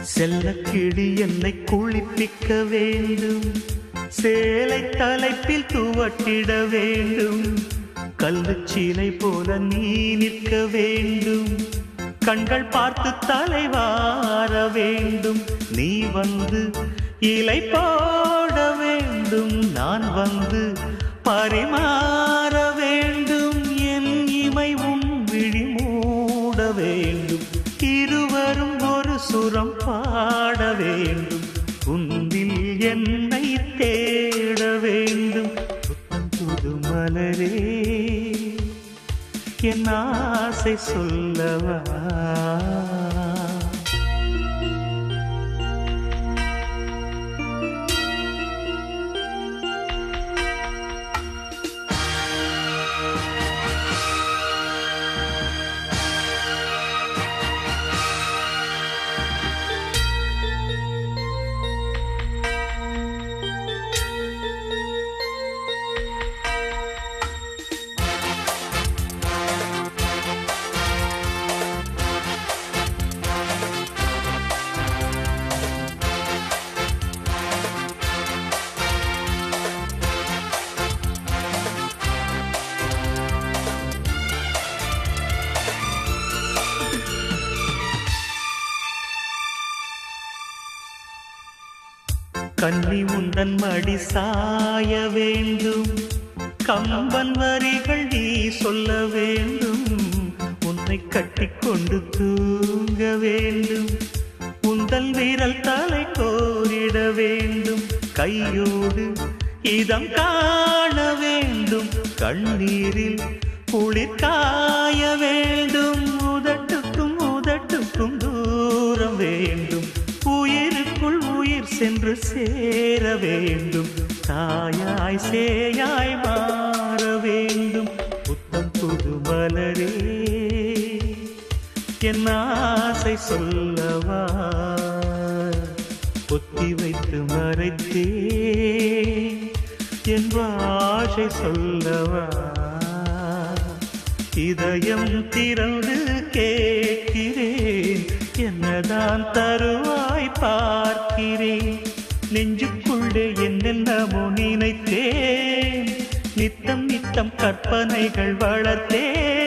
செல்லக்கிளி என்னை குளிப்பிக்க வேண்டும், சேலை தலைப்பில் துவட்டிட வேண்டும், கல்லுச்சீலை போல நீ நிற்க வேண்டும், கண்கள் பார்த்து தலைவார வேண்டும், நீ வந்து இலை போட வேண்டும், நான் வந்து பரிமாற வேண்டும், என் இமை உன் விழி மூட வேண்டும், இருவரும் ஒரு சுரம் பாட வேண்டும், உன்னில் என்னை தேட வேண்டும். புத்தம் புது மலரே என் ஆசை சொல்லவா? கன்னி உந்தன் மடி சாய வேண்டும், கம்பன் வரிகள் நீ சொல்ல வேண்டும், உன்னை கட்டிக்கொண்டு தூங்க வேண்டும், உந்தல் வீரல் தலை கோரிட வேண்டும், கையோடு இதம் காண வேண்டும், கண்ணீரில் குளிர் காய வேண்டும், உதட்டுக்கும் உதட்டுக்கும் தூரம் வேண்டும், உயிருக்குள் உயிர் சென்று சேர வேண்டும், தாயாய் சேயாய் மாற வேண்டும். புத்தம் புது மலரே என் ஆசை சொல்லவா? பொத்தி வைத்து மறைத்தே என் வாஷை சொல்லவா? இதயம் திறந்து கேட்கிறேன், என்னதான் தருவாய் பார்க்கிறேன், நெஞ்சுக்குள்ளே என்னென்னமோ நினைத்தேன், நித்தம் நித்தம் கற்பனைகள் வளர்த்தேன்.